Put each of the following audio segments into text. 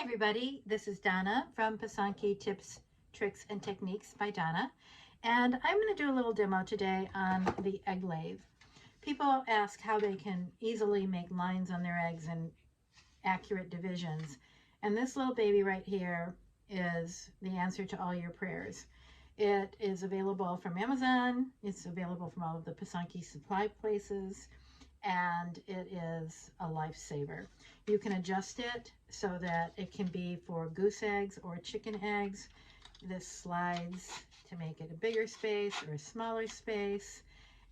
everybody, this is Donna from Pysanky Tips, Tricks, and Techniques by Donna, and I'm going to do a little demo today on the egg lathe. People ask how they can easily make lines on their eggs and accurate divisions, and this little baby right here is the answer to all your prayers. It is available from Amazon, it's available from all of the Pysanky supply places, and it is a lifesaver. You can adjust it so that it can be for goose eggs or chicken eggs. This slides to make it a bigger space or a smaller space.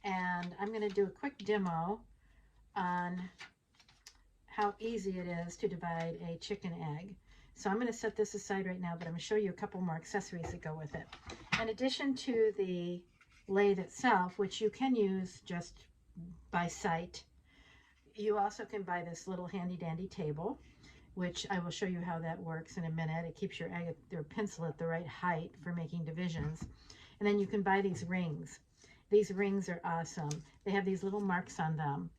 And I'm going to do a quick demo on how easy it is to divide a chicken egg. So I'm going to set this aside right now, but I'm going to show you a couple more accessories that go with it. In addition to the lathe itself, which you can use just by sight, you also can buy this little handy dandy table, which I will show you how that works in a minute. It keeps your egg or pencil at the right height for making divisions. And then you can buy these rings. These rings are awesome. They have these little marks on them,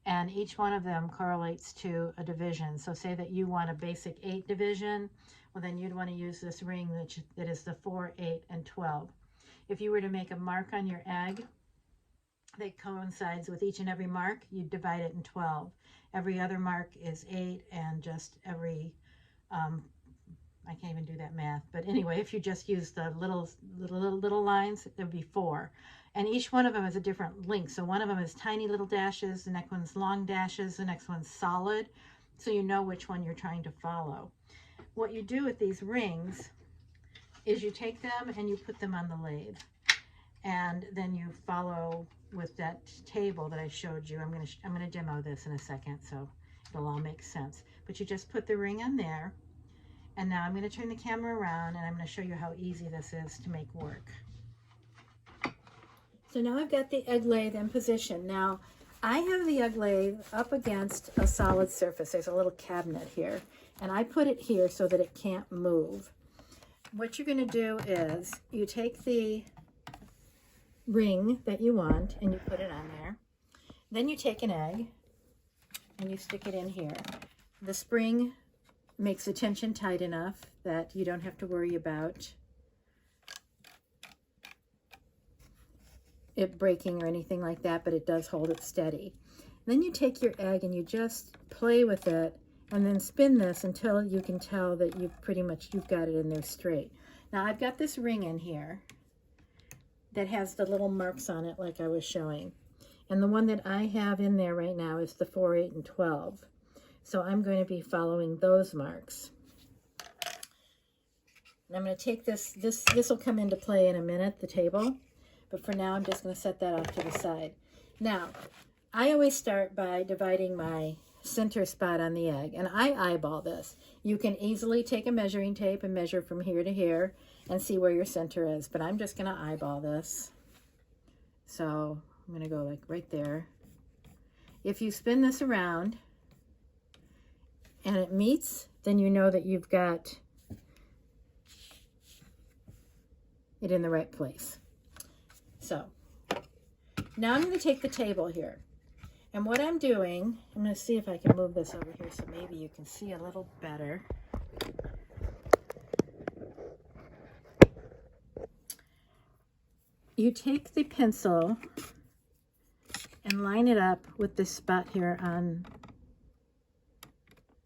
and each one of them correlates to a division. So say that you want a basic 8 division, well then you'd want to use this ring that is the 4, 8, and 12. If you were to make a mark on your egg that coincides with each and every mark, you divide it in 12. Every other mark is 8, and just every, I can't even do that math, but anyway, if you just use the little lines, there would be 4. And each one of them is a different length. So one of them is tiny little dashes, the next one's long dashes, the next one's solid, so you know which one you're trying to follow. What you do with these rings is you take them and you put them on the lathe, and then you follow with that table that I showed you. I'm gonna demo this in a second, so it'll all make sense. But you just put the ring on there, and now I'm going to turn the camera around and I'm going to show you how easy this is to make work. So now I've got the egg lathe in position. Now I have the egg lathe up against a solid surface. There's a little cabinet here, and I put it here so that it can't move. What you're going to do is you take the ring that you want and you put it on there. Then you take an egg and you stick it in here. The spring makes the tension tight enough that you don't have to worry about it breaking or anything like that, but it does hold it steady. Then you take your egg and you just play with it and then spin this until you can tell that you've got it in there straight. Now I've got this ring in here that has the little marks on it like I was showing. And the one that I have in there right now is the 4, 8, and 12. So I'm going to be following those marks. And I'm going to take this will come into play in a minute, the table. But for now, I'm just going to set that off to the side. Now, I always start by dividing my center spot on the egg, and I eyeball this. You can easily take a measuring tape and measure from here to here and see where your center is, but I'm just going to eyeball this. So I'm going to go like right there. If you spin this around and it meets, then you know that you've got it in the right place. So now I'm going to take the table here. And what I'm doing, I'm going to see if I can move this over here so maybe you can see a little better. You take the pencil and line it up with this spot here on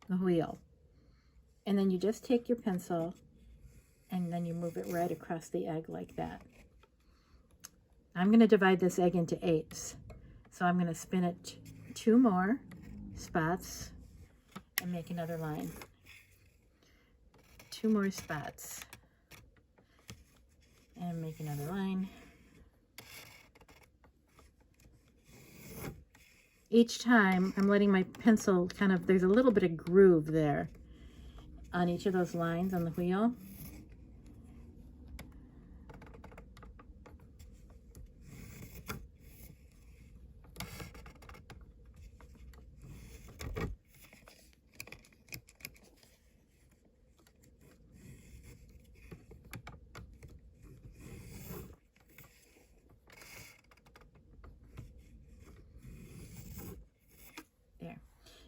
the wheel. And then you just take your pencil and then you move it right across the egg like that. I'm going to divide this egg into 8s. So I'm going to spin it 2 more spots and make another line. 2 more spots and make another line. Each time I'm letting my pencil there's a little bit of groove there on each of those lines on the wheel.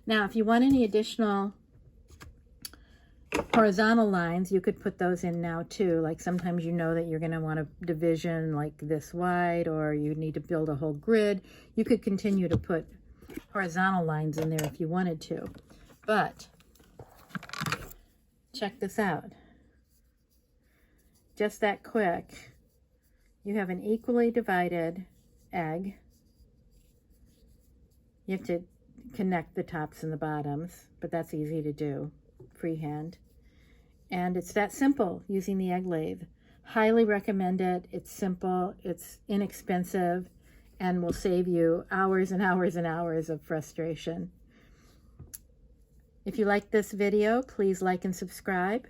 Now, if you want any additional horizontal lines, you could put those in now too. Like sometimes you know that you're going to want a division like this wide, or you need to build a whole grid. You could continue to put horizontal lines in there if you wanted to. But check this out. Just that quick, you have an equally divided egg. You have to connect the tops and the bottoms, but that's easy to do freehand. And it's that simple using the egg lathe. Highly recommend it. It's simple, it's inexpensive, and will save you hours and hours and hours of frustration. If you like this video, please like and subscribe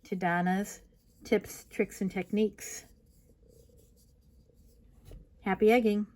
to Donna's Tips, Tricks, and Techniques. Happy egging!